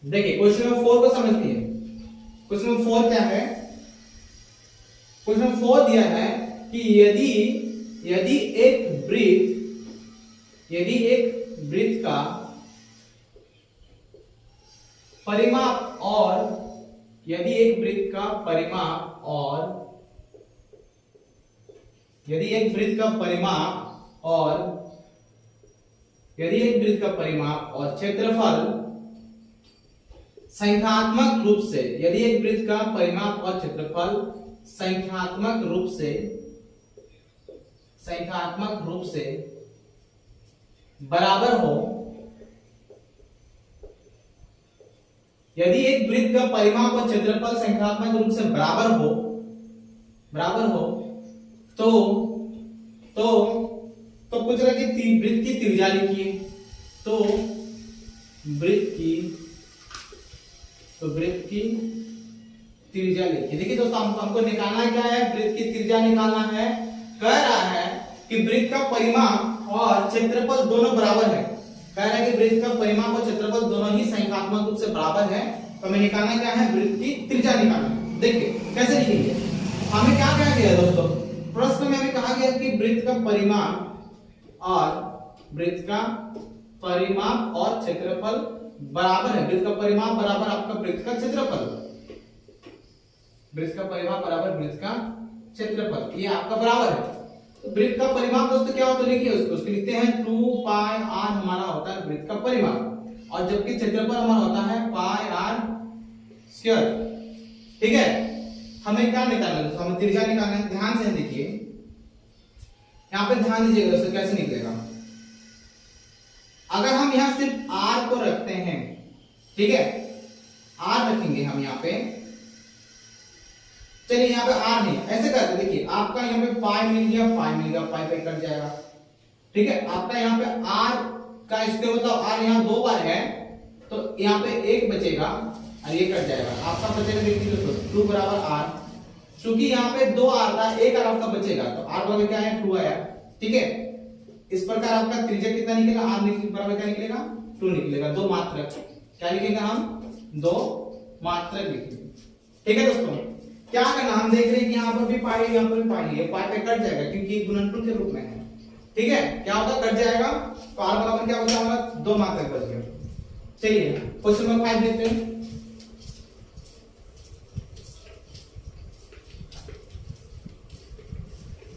देखिए क्वेश्चन नंबर 4 को समझते हैं। क्वेश्चन नंबर 4 क्या है, क्वेश्चन नंबर 4 दिया है कि यदि एक वृत्त का परिमाप और यदि एक वृत्त का परिमाप और यदि एक वृत्त का परिमाप और क्षेत्रफल संख्यात्मक रूप से, यदि एक वृत्त का परिमाप और क्षेत्रफल संख्यात्मक रूप से बराबर हो, यदि एक वृत्त का परिमाप और क्षेत्रफल संख्यात्मक रूप से बराबर हो तो पूछ रहा कि वृत्त की त्रिज्या लिखिए। तो वृत्त की त्रिज्या लिखिए। देखिए दोस्तों, हमको निकालना क्या है, वृत्त की त्रिज्या निकालना है। कह रहा है कि वृत्त का परिमाप और क्षेत्रफल दोनों बराबर है। कह रहा है कि वृत्त का परिमाप और क्षेत्रफल दोनों ही संख्यात्मक रूप से बराबर है। तो हमें निकालना क्या है, वृत्त की त्रिज्या निकालना है। देखिए कैसे लिखेंगे। हमें क्या कहा गया दोस्तों, प्रश्न में हमें कहा गया कि वृत्त का परिमाप और क्षेत्रफल बराबर है। वृत्त का परिमाप बराबर आपका वृत्त का क्षेत्रफल, वृत्त का परिमाप बराबर वृत्त का क्षेत्रफल, ये आपका बराबर है। तो वृत्त का परिमाप दोस्तों क्या होता है, लिखिए उसको लिखते हैं 2 पाई r हमारा होता है वृत्त का परिमाप, और जबकि क्षेत्रफल हमारा होता है पाई r स्क्वायर। ठीक है, हमें क्या निकालना है दोस्तों, हमें त्रिज्या निकालना है। ध्यान से देखिए, यहाँ पे ध्यान दीजिएगा दोस्तों कैसे निकलेगा। अगर हम यहाँ सिर्फ r को रखते हैं, ठीक है, r रखेंगे हम यहाँ पे, चलिए यहाँ पे r नहीं, ऐसे करते देखिए, आपका यहाँ पे पाई मिल गया, पाई पे कट जाएगा। ठीक है, आपका यहाँ पे r का स्क्वायर मतलब r यहाँ 2 बार है, तो यहाँ पे 1 बचेगा और ये कट जाएगा। आपका बचेगा देखिए दोस्तों 2 बराबर r, क्योंकि यहाँ पे 2 r था, 1 r आपका बचेगा, तो r बराबर क्या है 2 आया। ठीक है, इस प्रकार आपका त्रिज्या कितना निकलेगा, r बराबर क्या निकलेगा 2 निकलेगा। 2 मात्रक, क्या लिखेंगे हम 2 मात्रक लिखेंगे। ठीक है दोस्तों, क्या करना, हम देख रहे हैं कि यहाँ पर भी पाई, यहाँ पर भी पाई है, पाई पे कट जाएगा क्योंकि गुणनफल के रूप में है। ठीक है, क्या होगा कट जाएगा, तो r बराबर क्या होगा हमारा 2 मात्रक बच गया। चलिए क्वेश्चन नंबर 5 देखते हैं।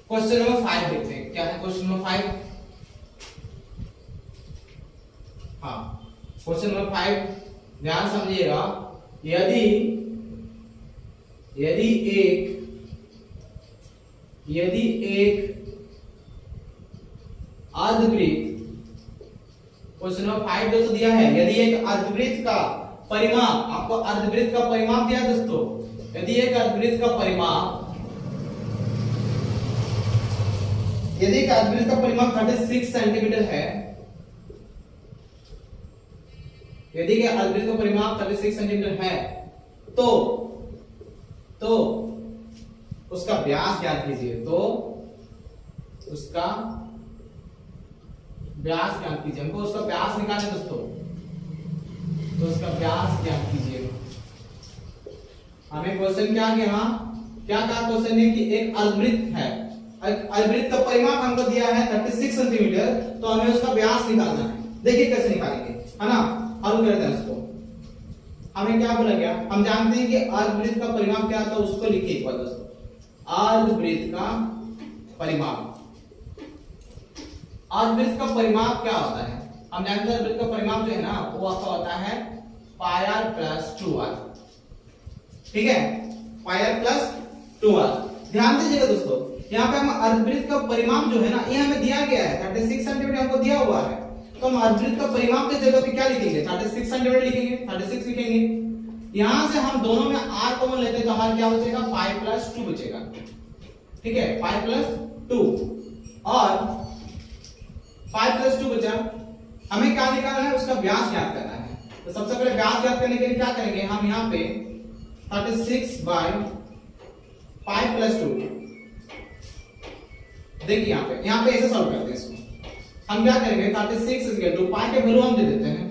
क्वेश्चन नंबर 5 देखते हैं, क्या है क्वेश्चन नंबर 5। हाँ, क्वेश्चन नंबर 5 ध्यान समझिएगा। यदि एक अर्धवृत्त, क्वेश्चन नंबर 5 दोस्तों दिया है, यदि एक अर्धवृत्त का परिमाप, आपको अर्धवृत्त का परिमाप दिया दोस्तों, यदि एक अर्धवृत्त का परिमाप 36 सेंटीमीटर है, यदि के अर्धवृत्त का परिमाप 36 सेंटीमीटर है, तो उसका व्यास ज्ञात कीजिए। तो उसका व्यास ज्ञात कीजिए, हमको उसका व्यास निकालना है दोस्तों, तो उसका व्यास ज्ञात कीजिए। हमें क्वेश्चन क्या गया, क्या कहा क्वेश्चन ने कि एक अर्धवृत्त है, अर्धवृत्त का परिमाप हमको दिया है 36 सेंटीमीटर, तो हमें उसका व्यास निकालना है। देखिए कैसे निकालेंगे, है ना, हल करते हैं उसको। हमें क्या बोला गया, हम जानते हैं कि अर्धवृत्त का परिमाप क्या था, उसको लिखिए एक बार दोस्तों। अर्धवृत्त का परिमाप, अर्धवृत्त का परिमाप क्या होता है, हम जानते हैं अर्धवृत्त का परिमाप जो है ना, वो आपका होता है पाई r प्लस 2r। ठीक है, पाई r प्लस 2r। ध्यान दीजिएगा दोस्तों, यहाँ पे हम अर्धवृत्त का परिमाप जो है ना, ये हमें दिया गया है 36 सेंटीमीटर हमको दिया हुआ है, तो हम अर्धवृत्त का परिमाप की जगह पे क्या लिखेंगे, 36 सेंटीमीटर लिखेंगे, 36 लिखेंगे। यहां से हम दोनों में r कॉमन लेते हैं, तो हमारा क्या बचेगा, पाई प्लस 2 बचेगा। ठीक है, पाई प्लस 2, और पाई प्लस 2 बचा। हमें क्या निकालना है, उसका व्यास ज्ञात करना है। तो सबसे पहले व्यास ज्ञात करने के लिए क्या करेंगे, हम यहाँ पे 36 बाय पाई प्लस 2, देखिए यहाँ पे ऐसे सॉल्व करते हैं इसको। हम क्या करेंगे, 36 इक्वल टू पाई के वैल्यू हम दे देते हैं,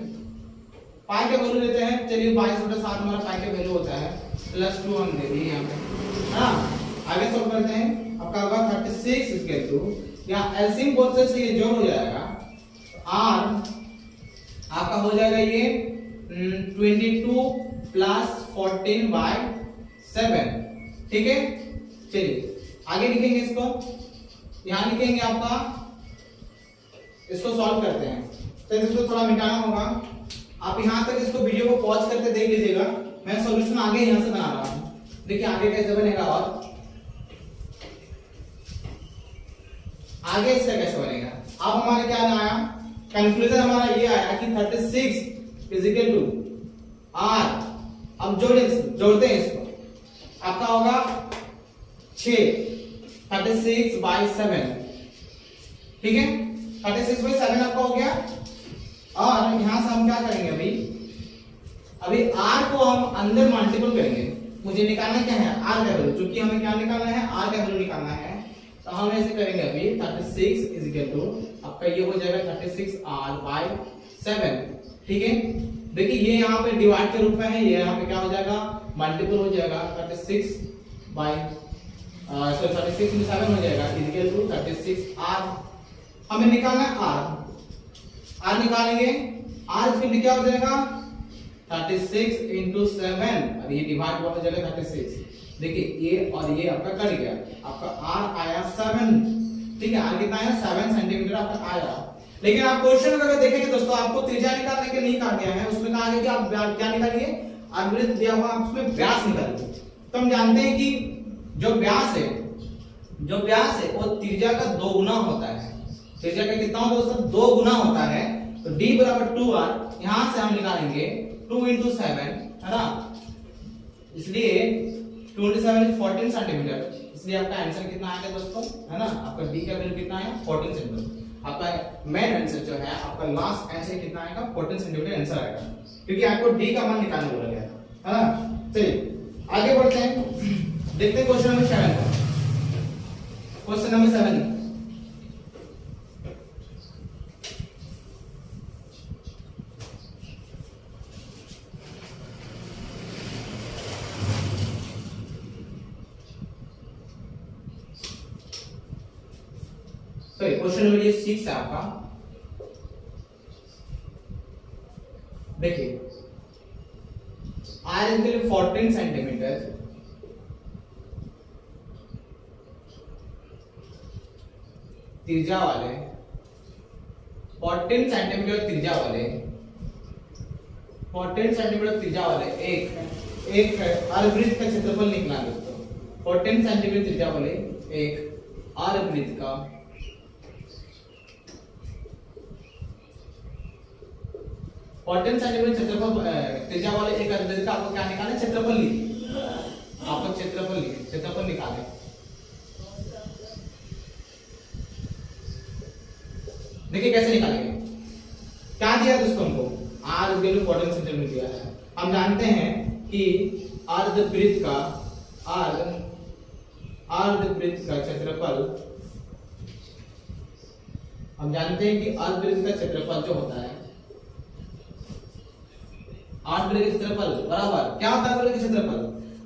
पाई के वैल्यू देते हैं। चलिए 22/7 हमारा पाई के वैल्यू होता है, प्लस 2 हम दे दिए यहाँ पे। हाँ, आगे सॉल्व करते हैं। आपका होगा 36 इक्वल टू, यहाँ एलसीएम बोथ से ये जोड़ हो जाएगा, r आपका हो जाएगा ये 22 प्लस 14/7। ठीक है, चलिए आगे लिखेंगे इसको। यहां लिखेंगे आपका, इसको सॉल्व करते हैं। तो इसको थोड़ा मिटाना होगा। आप यहां तक इसको वीडियो को पॉज करके देख लीजिएगा। मैं सॉल्यूशन आगे यहां से बना रहा हूं। देखिए आगे कैसे बनेगा, और आगे इसका कैसे बनेगा। अब हमारे क्या आया, कंक्लूजन हमारा ये आया कि 36 इज इक्वल टू आर। अब जोड़ते हैं इसको, आपका होगा 6, 36/7। ठीक है, 36/7 आपका हो गया। और यहां से हम क्या करेंगे, अभी आर को हम अंदर मल्टीपल करेंगे। मुझे निकालना क्या है, आर का वैल्यू, क्योंकि हमें क्या निकालना है, आर का वैल्यू निकालना है। तो हम ऐसे करेंगे, अभी 36 इज इक्वल टू आपका ये हो जाएगा 36r/7। ठीक है, देखिए ये यहाँ पे डिवाइड के रूप में है, ये यहाँ पे क्या हो जाएगा, मल्टीपल हो जाएगा। 36 into 7 हो जाएगा इज इक्वल टू 36r। हमें निकालना है आर निकालेंगे। आर इसके लिए क्या हो जाएगा, 36 into 7, और ये डिवाइड हो जाएगा 36। देखिए ये और ये आपका कट गया, आपका आर आया 7। ठीक है, आर कितना आया, 7 सेंटीमीटर आपका आया। लेकिन आप क्वेश्चन अगर देखेंगे दोस्तों, आपको त्रिज्या निकालने के नहीं कहा गया है, उसमें कहा गया कि आप क्या निकालिए, अर्धवृत्त दिया हुआ, आप उसमें व्यास निकालिए। तो हम जानते हैं कि जो व्यास है वो त्रिज्या का 2 गुना होता है। त्रिज्या का कितना होता है दोस्तों, 2 गुना होता है। तो d बराबर 2r, यहां से हम निकालेंगे 2 into 7, है ना, इसलिए 27 is 14 सेंटीमीटर। इसलिए आपका आंसर कितना आएगा दोस्तों, है ना, आपका d का वैल्यू कितना आया, 14 सेंटीमीटर। आपका मेन आंसर जो है, आपका लास्ट आंसर कितना आएगा, 14 सेंटीमीटर आंसर आएगा, क्योंकि आपको d का मान निकालने बोला गया है ना। चलिए आगे बढ़ते हैं, देखते हैं क्वेश्चन नंबर 7 को। क्वेश्चन नंबर 7, क्वेश्चन नंबर 6 है आपका। देखिए आर इज 14 सेंटीमीटर, त्रिज्या वाले 14 सेंटीमीटर त्रिज्या वाले 14 सेंटीमीटर त्रिज्या वाले एक अर्धवृत्त का क्षेत्रफल निकला दोस्तों। 14 सेंटीमीटर त्रिज्या वाले एक अर्धवृत्त का 14 सेंटीमीटर क्षेत्रफल त्रिज्या वाले एक अर्धवृत्त का आपको क्या निकालना है, क्षेत्रफल लिखिए। आपको क्षेत्रफल निकालें। देखिए कैसे निकालेंगे, क्या दिया दोस्तों हमको, r इक्वल टू 14 सेंटीमीटर दिया है। हम जानते हैं कि अर्धवृत्त का क्षेत्रफल, हम जानते हैं कि अर्धवृत्त का क्षेत्रफल जो होता है, अर्धवृत्त का क्षेत्रफल बराबर क्या होता है, अर्धवृत्त का क्षेत्रफल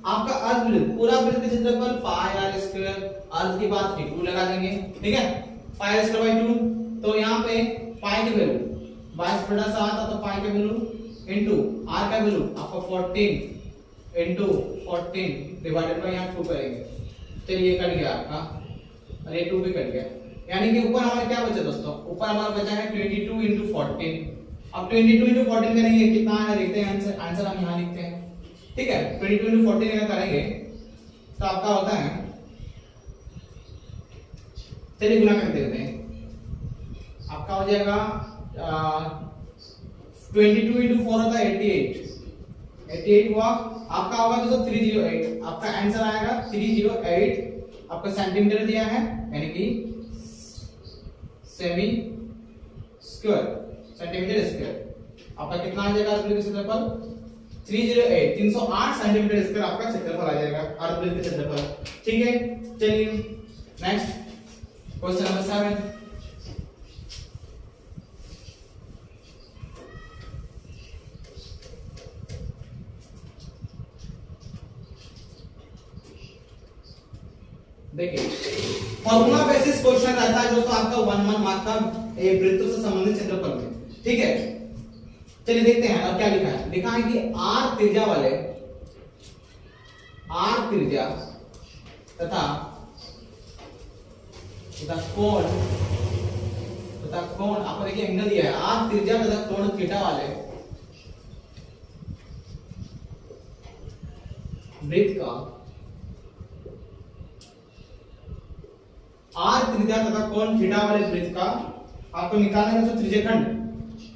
आपका अर्धवृत्त, पूरा वृत्त का क्षेत्रफल पाई r स्क्वायर, अर्ध की बात की 2 लगा देंगे। ठीक है, पाई स्क्वायर बाय 2। तो यहाँ पे पाई की वैल्यू 22/7, तो पाई का वैल्यू इनटू r का वैल्यू आपका 14 इनटू 14 डिवाइडेड बाय यहाँ 2 करेंगे। चलिए कट गया आपका, और ये 2 भी कट गया, यानी कि ऊपर हमारा क्या बचा दोस्तों, ऊपर हमारा बचा है 22 into 14। अब 22 into 14 करेंगे, कितना आया देखते हैं, आंसर हम यहाँ लिखते हैं। ठीक है, 22 into 14 अगर करेंगे तो आपका होता है, चलिए गुना करके देखते हैं, आपका हो जाएगा 22 into 4 होता है 88 हुआ। आपका होगा दोस्तों 308, आपका आंसर आएगा 308 आपका सेंटीमीटर दिया है, यानी कि सेमी स्क्वायर, सेंटीमीटर स्क्वायर। आपका कितना आ जाएगा अर्धवृत्त का क्षेत्रफल, 308 सेंटीमीटर स्क्वायर आपका क्षेत्रफल आ जाएगा, अर्धवृत्त का क्षेत्रफल। ठीक है, चलिए नेक्स्ट क्वेश्चन नंबर 7। देखिए फॉर्मूला बेसिस क्वेश्चन रहता है दोस्तों आपका 1 मार्क का वृत्तों से संबंधित क्षेत्रफल में। ठीक है, चलिए देखते हैं और क्या लिखा है। लिखा है कि आर त्रिज्या वाले, आर त्रिज्या तथा कोण आपको देखिए एंगल दिया है, आर त्रिज्या तथा कोण थीटा वाले वृत्त का, आर त्रिज्या तथा कोण थीटा वाले वृत्त का आपको निकालना है त्रिज्यखंड,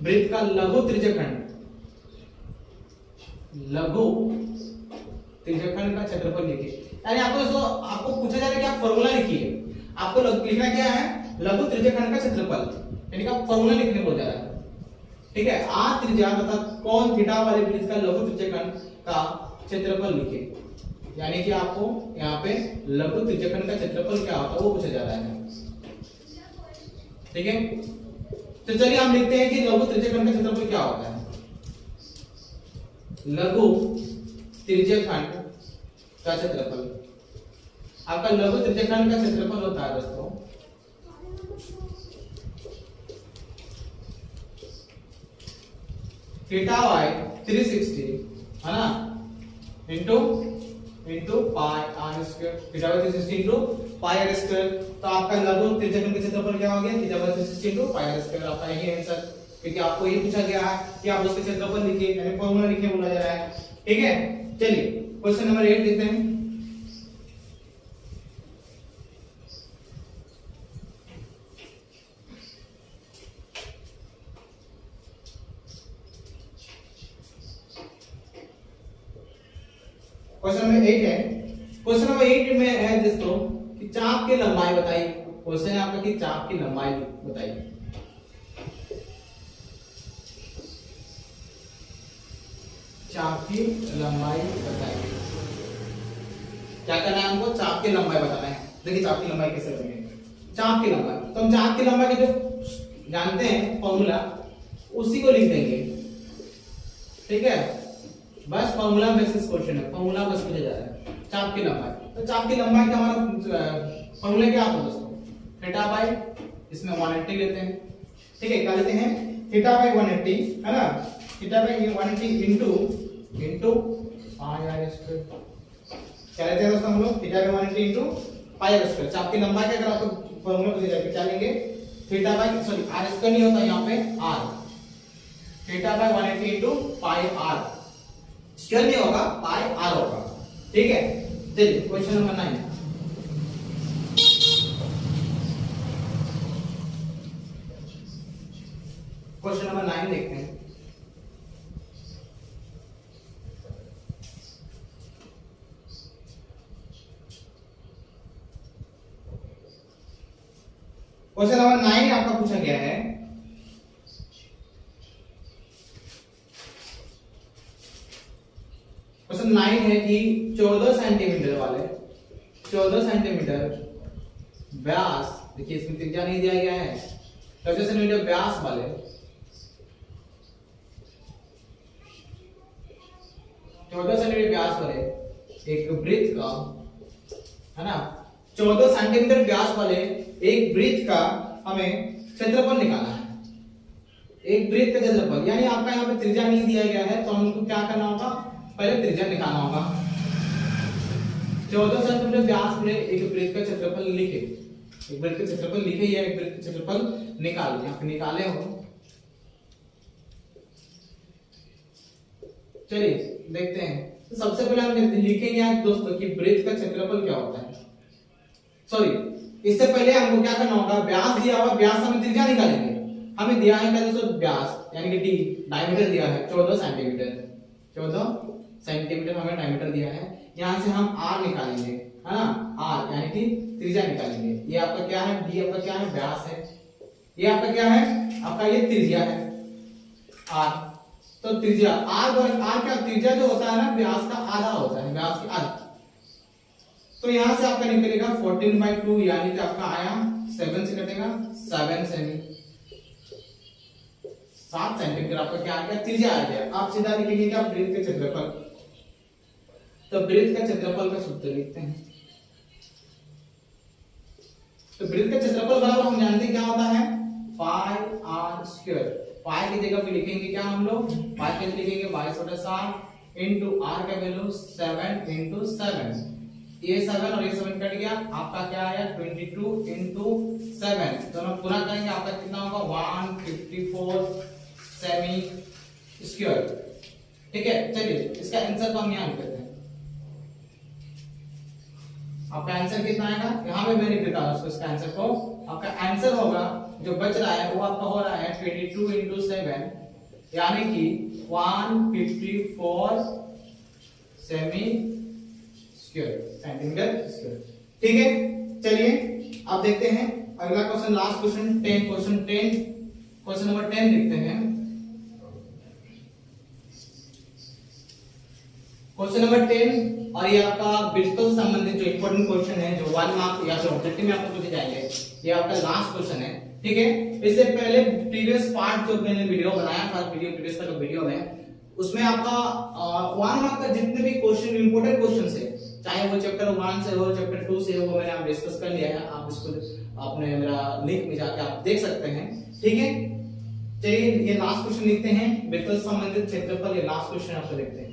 वृत्त का लघु त्रिज्यखंड, लघु त्रिज्यखंड का क्षेत्रफल लिखिए। यानी आपको पूछा जा रहा है कि आप फॉर्मूला लिखिए। आपको लिखना क्या है, लघु त्रिज्यखंड का क्षेत्रफल, यानी कि आप फॉर्मूला लिखने बोल जा रहा है। ठीक है, आर त्रिज्या तथा कोण थीटा वाले वृत्त का लघु त्रिज्यखंड का क्षेत्रफल लिखिए। यानी कि आपको यहाँ पे लघु त्रिज्यखंड का क्षेत्रफल क्या होता है वो पूछा जा रहा है। ठीक है, तो चलिए हम लिखते हैं कि लघु त्रिज्यखंड का क्षेत्रफल क्या होता है। लघु त्रिज्यखंड का क्षेत्रफल, आपका लघु त्रिज्यखंड का क्षेत्रफल होता है दोस्तों थीटा बाय 360 है ना, into pi are square, theta by 360 into pi are square. तो आपका लघु त्रिज्यखंड का क्षेत्रफल क्या हो गया, theta by 360 into pi are square. आपका यही आंसर, क्योंकि आपको ये पूछा गया है कि आप उसके क्षेत्रफल लिखिए, यानी फॉर्मूला लिखने बोला जा रहा है। ठीक है, चलिए क्वेश्चन नंबर 8 देखते हैं। क्वेश्चन नंबर 8 है। क्वेश्चन नंबर 8 में है दोस्तों कि चाप की लंबाई बताइए। क्वेश्चन है आपका कि चाप की लंबाई बताइए। चाप की लंबाई बताइए। क्या करना है हमको, चाप की लंबाई बताना है। देखिए चाप की लंबाई कैसे बताएंगे, चाप की लंबाई, तो हम चाप की लंबाई के जो जानते हैं फॉर्मूला उसी को लिख देंगे। ठीक है, बस फॉर्मूला बेसिस क्वेश्चन है, फॉर्मूला बस पूछा जा रहा है चाप की लंबाई। तो चाप की लंबाई का हमारा फॉर्मूला क्या होता है दोस्तों, थीटा बाय, इसमें 180 लेते हैं। ठीक है, क्या लेते हैं, थीटा बाय 180 है ना, theta by 180 into pi are square. क्या लेते हैं दोस्तों हम लोग, theta by 180 into pi are square. चाप की लंबाई का अगर आपको फॉर्मूला पूछा जाए क्या लेंगे, theta by sorry r square नहीं होता यहाँ पे r, theta by 180 into pi are, square नहीं होगा, पाई आर होगा। ठीक है, चलिए क्वेश्चन नंबर 9। क्वेश्चन नंबर 9 देखते हैं। क्वेश्चन नंबर 9 आपका पूछा गया है, क्वेश्चन 9 है कि 14 सेंटीमीटर वाले, 14 सेंटीमीटर व्यास, देखिए इसमें त्रिज्या नहीं दिया गया है, 14 सेंटीमीटर व्यास वाले 14 सेंटीमीटर व्यास वाले एक वृत्त का है ना, 14 सेंटीमीटर व्यास वाले एक वृत्त का हमें क्षेत्रफल निकालना है। एक वृत्त का क्षेत्रफल, यानी आपका यहाँ पे त्रिज्या नहीं दिया गया है, तो हमको क्या करना होगा, पहले त्रिज्या निकालना होगा। 14 सेंटीमीटर व्यास वाले एक वृत्त का क्षेत्रफल लिखे, एक वृत्त का क्षेत्रफल लिखे या एक वृत्त का क्षेत्रफल निकाल, यहाँ पे निकाले हो। चलिए देखते हैं। तो सबसे पहले हम लिखेंगे यहाँ दोस्तों कि वृत्त का क्षेत्रफल क्या होता है। सॉरी, इससे पहले हमको क्या करना होगा, व्यास दिया हुआ, व्यास हमें त्रिज्या निकालेंगे। हमें दिया है क्या दोस्तों, व्यास यानी कि डी, डायमीटर दिया है 14 सेंटीमीटर, 14 सेंटीमीटर हमें डायमीटर दिया है। यहाँ से हम आर निकालेंगे है ना, आर यानी कि त्रिज्या निकालेंगे। ये आपका क्या है, डी आपका क्या है, व्यास है। ये आपका क्या है, आपका ये त्रिज्या है आर। तो त्रिज्या आर क्या, त्रिज्या जो होता है ना व्यास का आधा होता है, व्यास की आधा। तो यहां से आपका निकलेगा 14/2, यानी कि आपका आया 7 से कटेगा 7 सेमी, 7 सेंटीमीटर आपका क्या आ गया, त्रिज्या आ गया। आप सीधा लिखेंगे क्या, वृत्त का क्षेत्रफल। तो वृत्त का क्षेत्रफल का सूत्र लिखते हैं। तो वृत्त का क्षेत्रफल बराबर हम जानते हैं क्या होता है, पाई आर स्क्वायर। पाई की जगह पे लिखेंगे क्या हम लोग, पाई के लिखेंगे 22/7 इंटू आर का वैल्यू 7 इंटू 7, ये 7 और ये 7 कट गया, आपका क्या आया 22 इंटू 7, दोनों पूरा करेंगे आपका कितना होगा 154 सेमी स्क्वायर। ठीक है, चलिए इसका आंसर तो हम यहाँ लिखते हैं, आपका आंसर कितना आएगा, यहाँ पे मैं लिख देता हूँ इसका आंसर को। आपका आंसर होगा जो बच रहा है वो आपका हो रहा है 22 इंटू 7 यानी कि 154 सेमी स्क्वायर सेंटीमीटर स्क्वायर। ठीक है, चलिए अब देखते हैं अगला question, last question 10, question number 10 देखते हैं। क्वेश्चन नंबर 10 और ये आपका बिल्कुल संबंधित जो इंपॉर्टेंट क्वेश्चन है जो 1 मार्क या फिर ऑब्जेक्टिव में आपको पूछे जाएंगे, ये आपका लास्ट क्वेश्चन है। ठीक है, इससे पहले प्रीवियस पार्ट जो मैंने वीडियो बनाया था, प्रीवियस का जो वीडियो है उसमें आपका 1 मार्क का जितने भी क्वेश्चन इंपॉर्टेंट क्वेश्चन है, चाहे वो चैप्टर 1 से हो चैप्टर 2 से हो, वो मैंने आप डिस्कस कर लिया है, आप इसको अपने मेरा लिंक में जाके आप देख सकते हैं। ठीक है, चलिए ये लास्ट क्वेश्चन लिखते हैं, बिल्कुल संबंधित क्षेत्रफल, ये लास्ट क्वेश्चन आपको देखते हैं।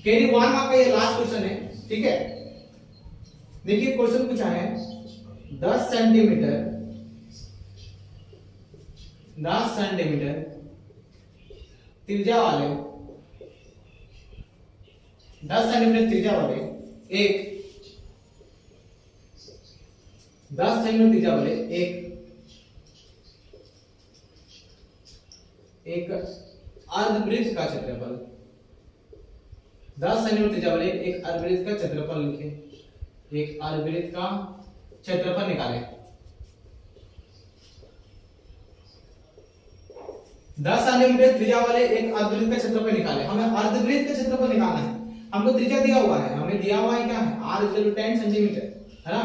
केरी 1 मार्क का ये लास्ट क्वेश्चन है। ठीक है, देखिए क्वेश्चन पूछा है 10 सेंटीमीटर 10 सेंटीमीटर त्रिज्या वाले 10 सेंटीमीटर त्रिज्या वाले एक 10 सेंटीमीटर त्रिज्या वाले एक अर्धवृत्त का क्षेत्रफल 10 सेंटीमीटर त्रिज्या वाले एक अर्धवृत्त का क्षेत्रफल लिखे, एक अर्धवृत्त का क्षेत्रफल निकाले। 10 सेंटीमीटर त्रिज्या वाले एक अर्धवृत्त का क्षेत्रफल निकाले। हमें अर्धवृत्त का क्षेत्रफल निकालना है, हमको त्रिज्या दिया हुआ है, हमें दिया हुआ है क्या है r 10 सेंटीमीटर, है ना,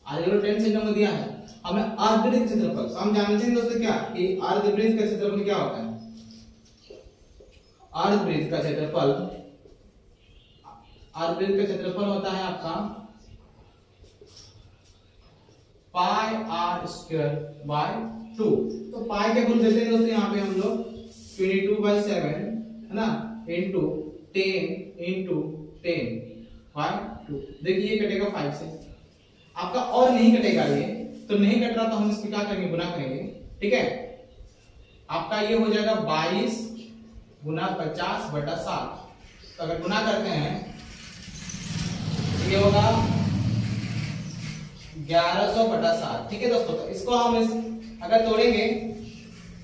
r 10 सेंटीमीटर दिया है, हमें अर्धवृत्त क्षेत्रफल। तो हम जानते हैं दोस्तों क्या कि अर्धवृत्त का क्षेत्रफल क्या होता है, अर्धवृत्त का क्षेत्रफल, अर्धवृत्त का क्षेत्रफल होता है आपका पाई r स्क्वायर बाय 2। तो पाई के गुण देते हैं दोस्तों यहाँ पे हम लोग 22/7 है ना इनटू 10 इनटू 10 बाय 2। देखिए ये कटेगा 5 से, आपका और नहीं कटेगा, ये तो नहीं कट रहा तो हम इसकी क्या करेंगे गुना करेंगे। ठीक है, आपका ये हो जाएगा 22 गुना 50/7। तो अगर गुना करते हैं ये होगा 1100/7। ठीक है दोस्तों, तो इसको हम अगर तोड़ेंगे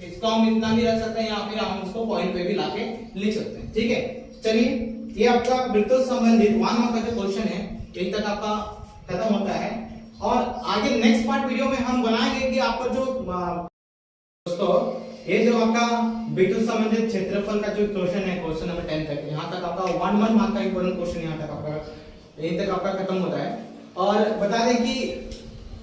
इसको हम इतना भी रख सकते हैं या फिर हम इसको पॉइंट पे भी लाके लिख सकते हैं। ठीक है, चलिए ये आपका बिल्कुल संबंधित 1 मार्क का जो क्वेश्चन है यहीं तक आपका खत्म होता है, और आगे नेक्स्ट पार्ट वीडियो में हम बनाएंगे कि आपका जो दोस्तों ये जो आपका बिल्कुल संबंधित क्षेत्रफल का जो क्वेश्चन है क्वेश्चन नंबर 10 तक, यहाँ तक आपका 1 मार्क का इंपॉर्टेंट क्वेश्चन यहाँ तक आपका यहीं तक आपका खत्म होता है। और बता दें कि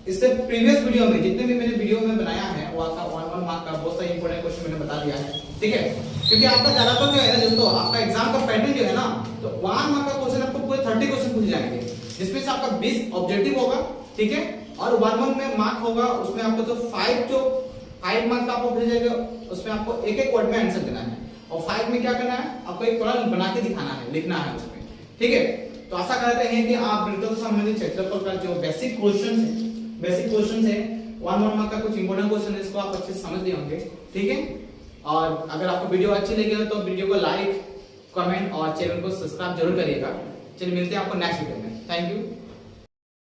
इससे प्रीवियस वीडियो में जितने भी मैंने वीडियो में बनाया है वो आपका 1 मार्क का बहुत सारे इंपॉर्टेंट क्वेश्चन मैंने बता दिया है। ठीक है, क्योंकि आपका ज्यादातर जो है ना दोस्तों आपका एग्जाम का पैटर्न जो है ना, तो 1 मार्क का क्वेश्चन आपको पूरे 30 क्वेश्चन पूछे जाएंगे, जिसमें से आपका 20 ऑब्जेक्टिव होगा। ठीक है, और 1 में मार्क होगा, उसमें आपको जो 5 मार्क का आपको पूछा जाएगा, उसमें आपको एक वर्ड में आंसर देना है, और 5 में क्या करना है आपको एक थोड़ा बना के दिखाना है, लिखना है उसमें। ठीक है, तो आशा करते हैं कि आप बिल्कुल संबंधित क्षेत्रफल का जो बेसिक क्वेश्चन है 1 मार्क का कुछ इंपॉर्टेंट क्वेश्चन है, इसको आप अच्छे से समझ लिए होंगे। ठीक है, और अगर आपको वीडियो अच्छी लगी हो तो वीडियो को लाइक कमेंट और चैनल को सब्सक्राइब जरूर करिएगा। चलिए मिलते हैं आपको नेक्स्ट वीडियो में। Thank you.